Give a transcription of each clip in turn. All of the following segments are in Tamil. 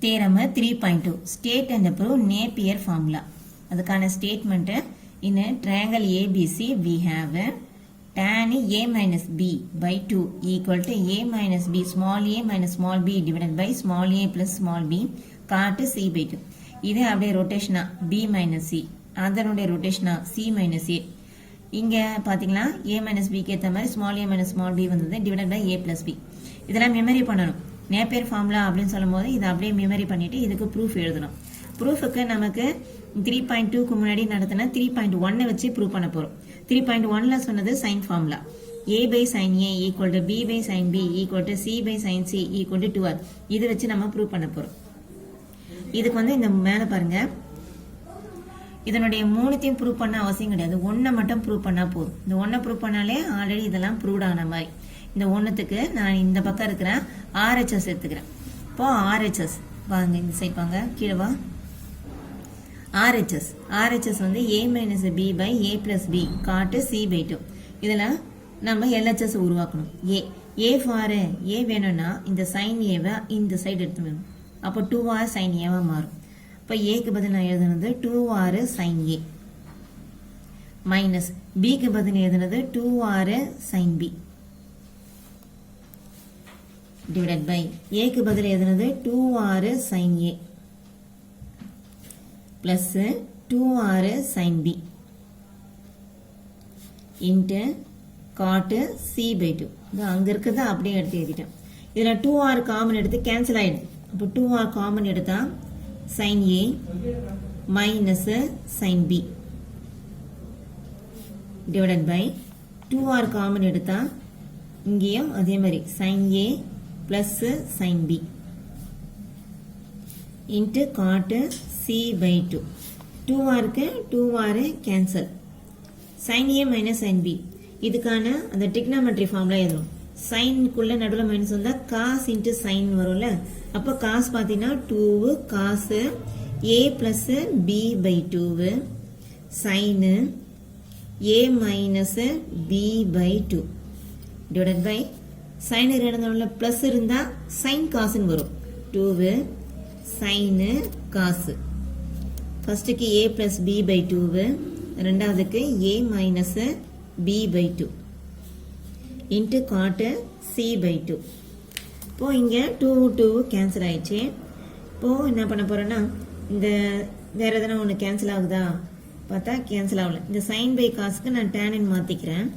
Theorem 3.2 State and prove Napier formula. அதுக்கான statement in a triangle ABC we have tan A minus B by 2 equal to A minus B small a minus small b divided by small a plus small b cot C by 2. இது அப்படியே ரொட்டேஷனா B minus C அதனுடைய ரொட்டேஷனா C minus A. இங்க பாத்தீங்களா A minus B க்கு ஏத்த மாதிரி small a minus small b வந்தது divided by A plus B. இதெல்லாம் மெமரி பண்ணணும். நேப்பியர் ஃபார்முலா அப்படின்னு சொல்லும்போது இதை அப்படியே மெமரி பண்ணிட்டு இதுக்கு ப்ரூஃப் எழுதணும். ப்ரூஃபுக்கு நமக்கு 3.2க்கு முன்னாடி நடத்தின 3.1 வச்சு ப்ரூவ் பண்ண போறோம். 3.1ல சொன்னது sign formula a by sin a equal to b by sin b equal to c by sin c equal to 2r. இது வச்சு நம்ம ப்ரூவ் பண்ண போறோம். இதுக்கு வந்து இந்த மேல பாருங்க, இதனுடைய மூணுத்தையும் ப்ரூவ் பண்ண அவசியம் கிடையாது, ஒன்றை மட்டும் ப்ரூவ் பண்ணா போதும். இந்த ஒன்றை ப்ரூவ் பண்ணாலே ஆல்ரெடி இதெல்லாம் ப்ரூவ்ட் ஆன மாதிரி. இந்த ஒன்றுத்துக்கு நான் இந்த பக்கம் இருக்கிற RHS எடுத்துக்கிறேன். இப்போ RHS வாங்க, இந்த சைட் வாங்க, கீழே வா. RHS வந்து a minus b by a plus b cot C by 2. இதில் நம்ம LHS உருவாக்கணும். a for a வேணும்னா இந்த sin a இந்த சைடு எடுத்து வேணும். அப்போ 2r sin a மாறும். இப்போ ஏக்கு பதில் நான் எழுதுனது 2r sin a மைனஸ் பிக்கு பதில் எழுதுனது 2r sin b divided by ஏக்கு பதில் எழுதுனது 2r sin a plus 2r sin b into cot C by 2. இது அங்க இருக்கிறத அப்படியே எடுத்து எழுதிட்டேன். இதுல 2r காமன் எடுத்து கேன்சல் ஆயிடுது. அப்போ 2r காமன் எடுத்தா sin a minus sin b divided by 2r common எடுத்தா இங்கேயும் அதே மாதிரி sin a plus sin b into cot C by 2. 2r க்கு 2r cancel. sin a minus sin b இதுக்கான அந்த trigonometry formula எழுதணும். sin குள்ள நடுவுல மைனஸ் வந்தா cos into sin வரும்ல. அப்ப cos பாத்தீங்கன்னா 2 cos a plus b by 2 sin a minus b by 2 divided by sin இடத்துல பிளஸ் இருந்தா sin cos வரும். 2 sin cos. ஃபர்ஸ்ட்க்கு a plus b by 2 ரெண்டாவதுக்கு a minus b by 2 into cot C by 2. இப்போ இங்க 2 கேன்சல் ஆயிடுச்சு. இப்போ என்ன பண்ண போறோம்னா இந்த வேற எதனா ஒன்று கேன்சல் ஆகுதா பார்த்தா கேன்சல் ஆகல. இந்த sin by cosக்கு நான் tan மாத்திக்கிறேன்.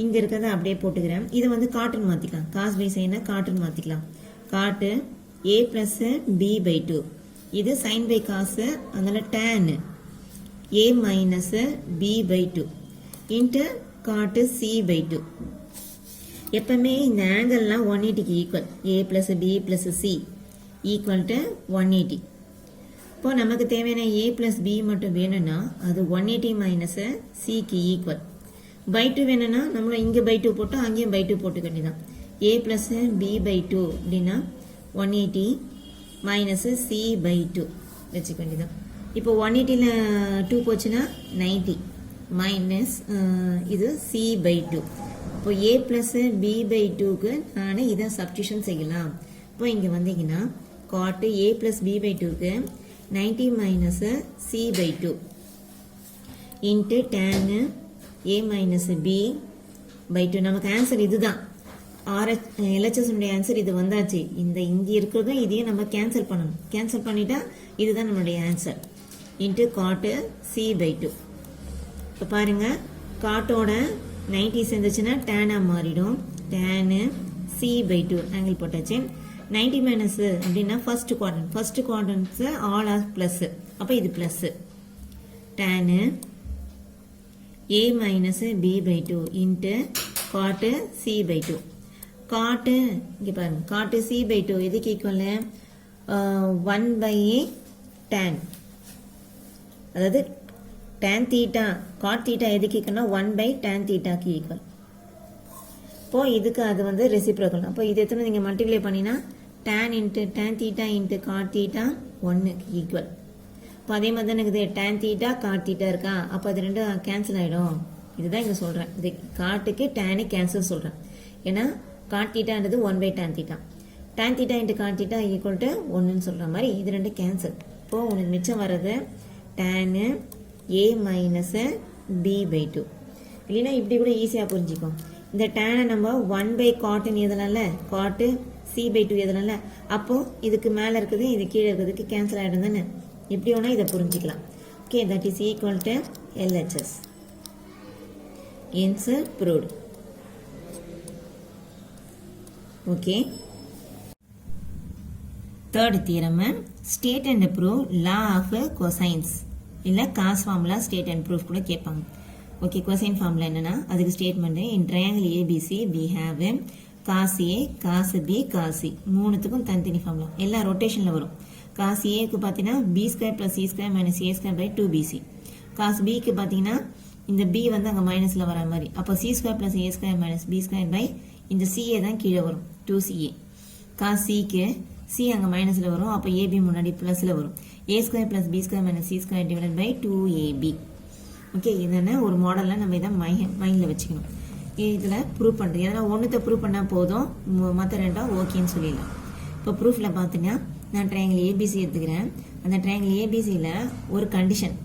இங்க இருக்கிறத அப்படியே போட்டுக்கிறேன். இது வந்து காட்டன் மாத்திக்கலாம். cos by sin காட்டன் மாத்திக்கலாம். cot a plus b by 2. இது sin by cos அதனால tan a minus b by 2 into cot C by 2. எப்பவுமே இந்த ஆங்கிள்லாம் 180க்கு equal. a plus b plus c equal to 180. இப்போ நமக்கு தேவையான a plus b மட்டும் வேணும்னா அது 180 minus c க்கு ஈக்குவல். by 2 வேணும்னா நம்மள இங்க by 2 போட்டு அங்கேயும் by 2 போட்டுக்க வேண்டியதான். a plus b by 2 அப்படின்னா 180 minus c by 2 வச்சுக்க வேண்டியதான். இப்போ 180ல 2 போச்சுன்னா 90 minus இது c by 2. இப்போ a plus b by 2க்கு நான் இதை சப்ஸ்டியூஷன் செய்யலாம். இப்போ இங்க வந்தீங்கன்னா cot a plus b by 2க்கு 90 minus c by 2 into tan a minus b by 2. நமக்கு ஆன்சர் இதுதான். LHS உடைய ஆன்சர் இது வந்தாச்சு. இந்த இங்க இருக்கிறதும் இதையும் நம்ம கேன்சல் பண்ணணும். கேன்சல் பண்ணிட்டா இதுதான் நம்மளுடைய answer. into cot C by 2. இப்போ பாருங்க, காட்டோட 90 சேர்ந்துச்சுன்னா tan மாறிடும். tan C by 2 ஆங்கிள் போட்டாச்சு. 90 மைனஸ் அப்படின்னா ஃபர்ஸ்ட் குவாட்ரண்ட்ஸ் ஆல் ஆர் பிளஸ். அப்போ இது plus. tan a minus b by 2 into cot C by 2. cot இங்க பாருங்க, cot C by 2 எதுக்கு ஈக்குவல்? 1 by tan. அதாவது tan theta cot theta எதுக்கு ஈக்குவல்னா 1 by tan theta க்கு ஈக்குவல். இப்போ இதுக்கு அது வந்து ரெசிப்ரோக்கல். அப்போ இது எத்தனை நீங்க மல்டிப்ளை பண்ணினா tan into tan theta into cot theta 1 க்கு ஈக்குவல். இப்போ அதே மாதிரி தான் இருக்குது tan theta cot theta இருக்கா. அப்போ அது ரெண்டும் கேன்சல் ஆயிடும். இதுதான் இங்க சொல்றேன். இது காட்டுக்கு tan கேன்சல் சொல்றேன். ஏன்னா cot thetaன்றது 1 by tan theta. tan theta into cot theta equal to 1ன்னு சொல்கிற மாதிரி இது ரெண்டு கேன்சல். இப்போது உனக்கு மிச்சம் வர்றது tan a minus b/2. இல்லைன்னா இப்படி கூட ஈஸியாக புரிஞ்சிக்கும். இந்த டேனை நம்ம 1/cotன்னு எழுதலாம்ல, cot c/2 எழுதலாம்ல, அப்போது இதுக்கு மேலே இருக்குது இது கீழே இருக்கிறதுக்கு கேன்சல் ஆகிடும் தானே. இப்படி ஒன்றா இதை புரிஞ்சிக்கலாம். Okay, that is equal to LHS. Answer proved. Okay. Third theorem, state and prove law of cosines. இல்லை cos formula state and proof கூட கேட்பாங்க. ஓகே, cosine formula என்னன்னா அதுக்கு statement in triangle ABC we have cos A, cos B, cos C மூணுத்துக்கும் தனித்தனி ஃபார்முலா எல்லாம் ரொட்டேஷனில் வரும். cos Aக்கு பார்த்தீங்கன்னா b² + c² - a² / 2bc. cos Bக்கு பார்த்தீங்கன்னா இந்த b வந்து அங்கே மைனஸில் வர மாதிரி, அப்போ c² + a² - b² / இந்த ca தான் கீழே வரும் 2ca. cos Cக்கு c அங்கே மைனஸில் வரும், அப்போ ab முன்னாடி ப்ளஸில் வரும், a² + b² - c² / 2ab. Okay, இதென்ன ஒரு மாடலில் நம்ம இதை மைண்டில் வச்சுக்கணும். இதில் ப்ரூவ் பண்ணுறது எதனா ஒன்றுத்தை ப்ரூவ் பண்ணால் போதும், மற்ற ரெண்டாக ஓகேன்னு சொல்லிடலாம். இப்போ ப்ரூஃபில் பார்த்தீங்கன்னா நான் ட்ரையாங்கிள் ஏபிசி எடுத்துக்கிறேன். அந்த ட்ரையாங்கிள் ஏபிசியில் ஒரு condition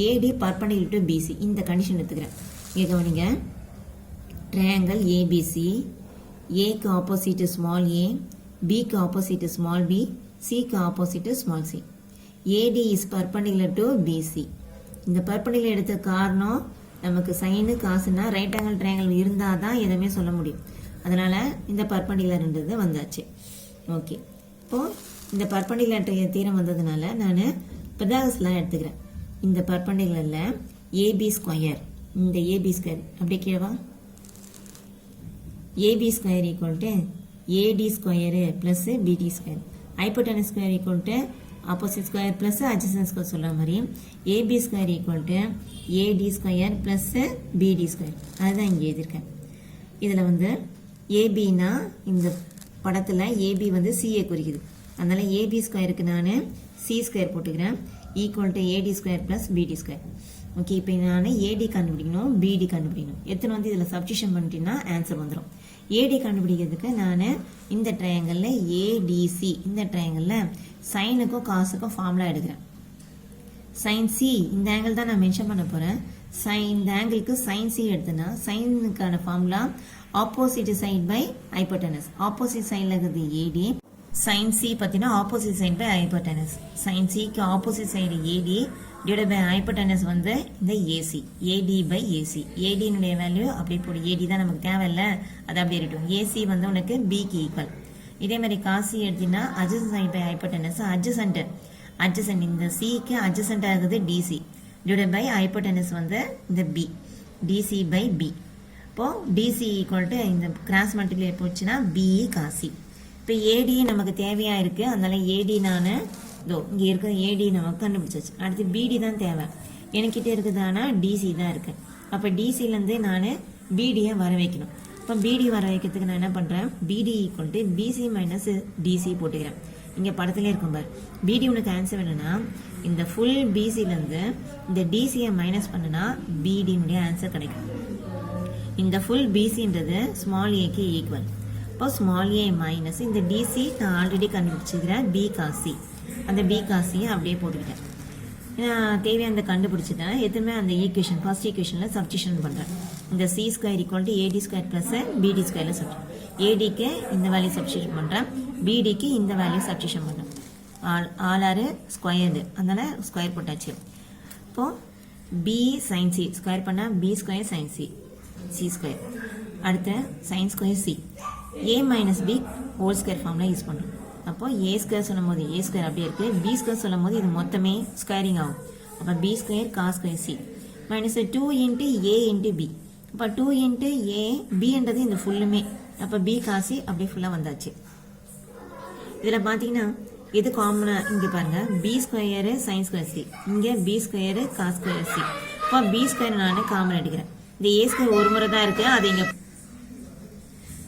AD perpendicular to BC, இந்த கண்டிஷன் எடுத்துக்கிறேன். இங்கே கவனிங்க, ட்ரையாங்கிள் ஏபிசி ஏக்கு ஆப்போசிட் ஸ்மால் ஏ, பிக்கு ஆப்போசிட் ஸ்மால் பி, சிக்கு opposite small C. AD is perpendicular to BC. இந்த பர்பெண்டிகுலர் எடுத்த காரணம் நமக்கு சைனு காசுனா ரைட் ஆங்கிள் ட்ரையாங்கிள் இருந்தால் தான் எதுவுமே சொல்ல முடியும். அதனால் இந்த பர்பெண்டிகுலர்ன்றது வந்தாச்சு. ஓகே, இப்போது இந்த பர்பெண்டிகுலர் தீரம் வந்ததுனால நான் பிதாகரஸ்லாம் எடுத்துக்கிறேன். இந்த பர்பெண்டிகுலரில் ஏபி ஸ்கொயர், இந்த ஏபி ஸ்கொயர் அப்படியே கீழவா, AB square equal to AD square plus BD square, hypotenuse square equal to opposite square plus adjacent square சொல்கிற மாதிரி AB square equal to AD square plus BD square, அதுதான் இங்கே எழுதியிருக்கேன். இதில் வந்து ஏபின்னா இந்த படத்தில் ஏபி வந்து சிஏ குறிக்குது, அதனால் ஏபி ஸ்கொயருக்கு நான் சி ஸ்கொயர் போட்டுக்கிறேன் equal to AD square plus BD square. Okay, இப்போ நான் ஏடி கண்டுபிடிக்கணும், பிடி கண்டுபிடிக்கணும். எத்தனை வந்து இதில் சப்ஸ்டியூஷன் பண்ணிட்டீங்கன்னா ஆன்சர் வந்துடும். ஏடி கண்டுபிடிக்கிறதுக்கு நான் இந்த ட்ரையாங்கிளில் ஏடிசி, இந்த ட்ரையாங்கிளில் சைனுக்கும் காசுக்கும் ஃபார்முலா எடுக்கிறேன். சைன் சி இந்த ஆங்கிள் தான் நான் மென்ஷன் பண்ண போகிறேன். இந்த ஆங்கிளுக்கு சைன் சி எடுத்தேன்னா சைனுக்கான formula opposite side by hypotenuse. Opposite சைடில் இருக்கிறது ஏடி, சைன் சி பார்த்தீங்கன்னா opposite side by hypotenuse. Sine சிக்கு opposite side AD divide by hypotenuse வந்து இந்த ஏசி, ஏடி பை ஏசி. ஏடியினுடைய வேல்யூ அப்படியே போடு, ஏடி தான் நமக்கு தேவையில்லை, அது அப்படியே இருக்கட்டும். ஏசி வந்து உனக்கு பிக்கு ஈக்குவல். இதே மாதிரி காசி எடுத்தீங்கன்னா adjacent side by hypotenuse, adjacent இந்த சிக்கு அட்ஜசன்ட் ஆகுது டிசி டிவைட் பை ஹைப்போடெனஸ் வந்து இந்த பி, டிசி பை பி. இப்போது டிசி ஈக்குவல் டு இந்த கிராஸ் மல்டிப்ளை போச்சுன்னா பிஇ காசி. இப்போ ஏடி நமக்கு தேவையாக இருக்குது, அதனால ஏடி நான் இதோ இங்கே இருக்கிற ஏடி நமக்கு கண்டுபிடிச்சாச்சு. அடுத்து பிடி தான் தேவை, எனக்கிட்டே இருக்குதானா டிசி தான் இருக்குது. அப்போ டிசிலேருந்து நான் பிடியை வர வைக்கணும். இப்போ பிடி வர வைக்கிறதுக்கு நான் என்ன பண்ணுறேன், BD equal to BC minus DC போட்டுக்கிறேன். இங்கே படத்துலேயே இருக்கும் பார். பிடி உனக்கு ஆன்சர் வேணும்னா இந்த ஃபுல் பிசிலேருந்து இந்த டிசியை மைனஸ் பண்ணுனா பிடினுடைய ஆன்சர் கிடைக்கும். இந்த ஃபுல் பிசின்றது ஸ்மால் ஏக்கு ஈக்குவல். இப்போ ஸ்மால் ஏ மைனஸ் இந்த டிசி நான் ஆல்ரெடி கண்டுபிடிச்சிக்கிறேன் பி காசி, அந்த பி காசியை அப்படியே போட்டுக்கிட்டேன். தேவையான கண்டுபிடிச்சிட்டேன். எதுவுமே அந்த ஈக்குவேஷன் ஃபர்ஸ்ட் ஈக்குவேஷனில் சப்ஸ்டியூஷன் பண்ணுறேன். இந்த C square equal to AD square plus BD ஸ்கொயரில் சப்ஸ்டியூஷன். ஏடிக்கு இந்த வேல்யூ சப்ஸ்டியூஷன் பண்ணுறேன், பிடிக்கு இந்த வேல்யூ சப்ஸ்டியூஷன் பண்ணுறேன். ஆறு ஸ்கொயர்டு, அதனால் ஸ்கொயர் போட்டாச்சு. இப்போது பி சைன் சி ஸ்கொயர் பண்ணால் B square sine C, C square. அடுத்து sine square C, A minus B whole square ஃபார்ம்லாம் யூஸ் பண்ணுறோம். அப்போ ஏ ஸ்கொயர் சொல்லும் போது ஏ ஸ்கொயர் அப்படியே இருக்குது, பி ஸ்கொயர் சொல்லும் போது இது மொத்தமே ஸ்கொயரிங் ஆகும். அப்போ B square cos square C minus 2 into A into B. அப்போ 2 இன்ட்டு ஏ பின்றது இந்த ஃபுல்லுமே, அப்போ பி காசி அப்படியே ஃபுல்லாக வந்தாச்சு. இதில் பார்த்தீங்கன்னா இது காமனாக இங்கே பாருங்கள், B square sine square C, இங்கே B square cos square C. இப்போ பி ஸ்கொயர் நான் காமன் எடுக்கிறேன். இந்த ஏ ஸ்கொயர் ஒரு முறை தான் இருக்குது, அது இங்கே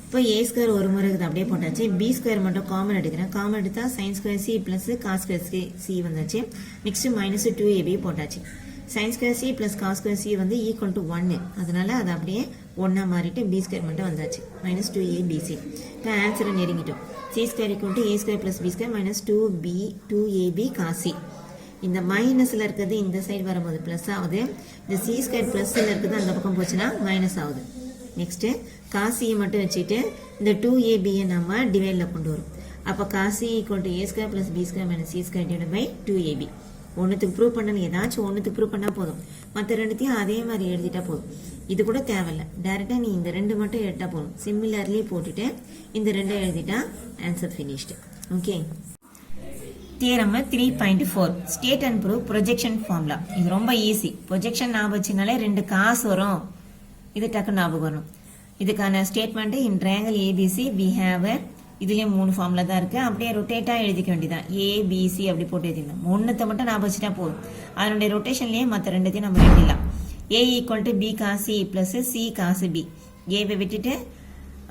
இப்போ ஏ ஸ்கொயர் ஒரு முறை இருக்குது அப்படியே போட்டாச்சு. பி ஸ்கொயர் மட்டும் காமன் எடுக்கிறேன். காமன் எடுத்தால் sine square C plus cos square C வந்தாச்சு. நெக்ஸ்ட்டு மைனஸ் 2ab போட்டாச்சு. Sine square C plus cos square C வந்து ஈக்குவல் டு 1, அதனால் அதை அப்படியே ஒன்றா மாறிட்டு பி ஸ்கொயர் மட்டும் வந்தாச்சு மைனஸ் 2abc. இப்போ ஆன்சரை நெருங்கிட்டோம். C square equal to A square plus B square minus 2ab cos C. இந்த மைனஸில் இருக்கிறது இந்த சைடு வரும்போது ப்ளஸ் ஆகுது. இந்த சி ஸ்கொயர் ப்ளஸ்ஸில் இருக்கிறது அந்த பக்கம் போச்சுன்னா மைனஸ் ஆகுது. நெக்ஸ்ட்டு காசியை மட்டும் வச்சுட்டு இந்த 2abயை நம்ம டிவைடில் கொண்டு வரும். அப்போ cos C equal to A square plus B square minus C square divide by 2ab. ஒன்றுத்துக்கு ப்ரூவ் பண்ணணும், ஏதாச்சும் ஒன்றுத்துக்கு ப்ரூவ் பண்ணால் போதும். மற்ற ரெண்டுத்தையும் அதே மாதிரி எழுதிட்டா போதும். இது கூட தேவையில்லை, டேரெக்டாக நீ இந்த ரெண்டு மட்டும் எடுத்தால் போதும். சிமிலர்லி போட்டுட்டு இந்த ரெண்டை எழுதிட்டா answer finished. Okay. Theorem 3.4 state and prove projection formula. இது ரொம்ப ஈஸி. ப்ரொஜெக்ஷன் ஞாபகம் வச்சுனாலே ரெண்டு காசு வரும், இது டக்கு ஞாபகம் வரும். இதுக்கான statement in triangle ABC we have இதுலேயும் 3 ஃபார்முலா தான் இருக்குது. அப்படியே ரொட்டேட்டாக எழுதிக்க வேண்டியதான். ஏபிசி அப்படி போட்டு எழுதிக்கலாம். ஒன்றுத்தை மட்டும் ஞாபகம் வச்சுட்டா போதும். அதனுடைய ரொட்டேஷன்லேயே மற்ற ரெண்டுத்தையும் நம்ம எழுதிடலாம். A equal to B cos C plus C cos B. ஏவை விட்டுட்டு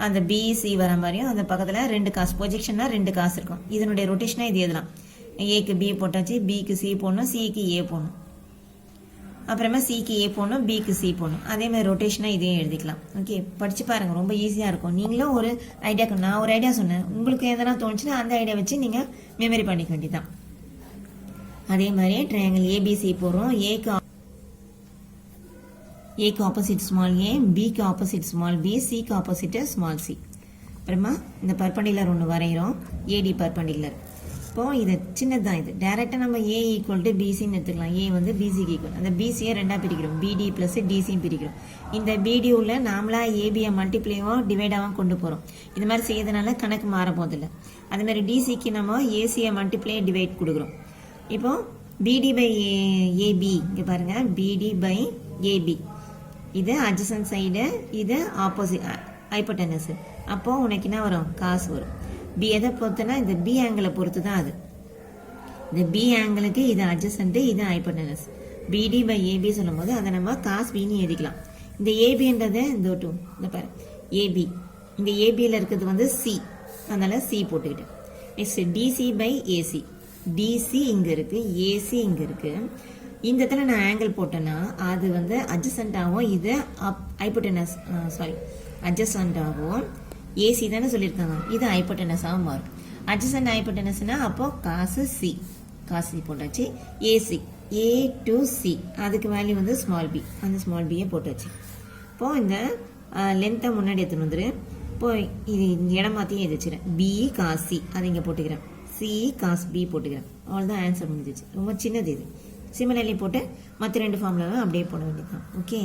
அந்த பிசி வர மாதிரியும் அந்த பக்கத்தில் 2 காசு ப்ரொஜெக்ஷன்னா 2 காசு இருக்கும். இதனுடைய ரொட்டேஷனாக இது எழுதலாம். ஏக்கு பி போட்டாச்சு, பிக்கு சி போடணும், சிக்கு ஏ போடணும், அப்புறமா சிக்கு ஏ போடணும், பிக்கு சி போடணும். அதே மாதிரி ரொட்டேஷனாக இதையும் எழுதிக்கலாம். ஓகே, படித்து பாருங்கள், ரொம்ப ஈஸியாக இருக்கும். நீங்களும் ஒரு ஐடியாக்கு நான் ஒரு ஐடியா சொன்னேன், உங்களுக்கு எதனா தோணுச்சுன்னா அந்த ஐடியா வச்சு நீங்கள் மெமரி பண்ணிக்க வேண்டியதான். அதே மாதிரி ட்ரையாங்கிள் ஏபிசி போடுறோம். ஏக்கு ஆப்போசிட் ஸ்மால் ஏ, பிக்கு ஆப்போசிட் ஸ்மால் பி, சிக்கு ஆப்போசிட் ஸ்மால் சி. அப்புறமா இந்த பர்பண்டிகுலர் ஒன்று வரைகிறோம், ஏடி பர்பண்டிகுலர். இப்போ இது சின்னதுதான். இது டேரெக்டாக நம்ம ஏ ஈக்குவல் டு பிசின்னு எடுத்துக்கலாம். ஏ வந்து பிசிக்கு ஈக்குவல். அந்த பிசியை ரெண்டாக பிரிக்கிறோம், பிடி ப்ளஸ் டிசியும் பிரிக்கிறோம். இந்த பிடியூவில் நாமளாக ஏபியை மல்டிப்ளையோ டிவைடாகவும் கொண்டு போகிறோம். இது மாதிரி செய்யறதுனால கணக்கு மாற போதில்லை. அதுமாதிரி டிசிக்கு நம்ம ஏசியை மல்டிப்ளை டிவைட் கொடுக்குறோம். இப்போ பிடி பை ஏபி, இங்கே பாருங்கள், பிடி பை ஏபி இது அட்ஜசன்ட் சைடு, இது ஆப்போசிட் ஹைப்போட்டெனஸ். அப்போது உனக்கு என்ன வரும்? காசு வரும். பி எதை பொறுத்தனா இந்த பி ஆங்கிளை பொறுத்து தான் அது. இந்த பி ஆங்கிளுக்கு இது அட்ஜசன்ட், இது ஹைப்போட்டெனஸ். பிடி பை ஏபி சொல்லும் போது அதை நம்ம காஸ் பின்னு எழுதிக்கலாம். இந்த ஏபின்றது இந்த டூ, இந்த பாரு ஏபி, இந்த ஏபியில் இருக்கிறது வந்து சி, அதனால சி போட்டுக்கிட்டேன். Next DC by AC. DC இங்கே இருக்குது, ஏசி இங்கே இருக்குது. இந்த இடத்துல நான் ஆங்கிள் போட்டேன்னா அது வந்து அட்ஜசன்டாகவும் இது ஹைப்போட்டெனஸ் அட்ஜசன்டாகவும், ஏசி தானே சொல்லியிருக்காங்க, இது ஹைப்போட்டெனஸாகவும் மாறும். அட்ஜசன்ட் ஹைப்போட்டெனஸ்னா அப்போ காசு சி, காசு சி போட்டாச்சு. ஏசி ஏ டு சி, அதுக்கு வேல்யூ வந்து ஸ்மால் பி, அந்த ஸ்மால் பியை போட்டாச்சு. இப்போது இந்த லென்த்தை முன்னாடி எடுத்துன்னு வந்துரு. இப்போது இது இடம் மாற்றியும் எதிர்ச்சிக்கிறேன். பி காஸ் சி அதை இங்கே போட்டுக்கிறேன், சி காஸ் பி போட்டுக்கிறேன். அவ்வளோதான், ஆன்சர் முடிஞ்சிச்சு. ரொம்ப சின்னது இது. சிமிலர்லி போட்டு மற்ற 2 ஃபார்முலாவும் அப்படியே போட வேண்டியதுதான். ஓகே.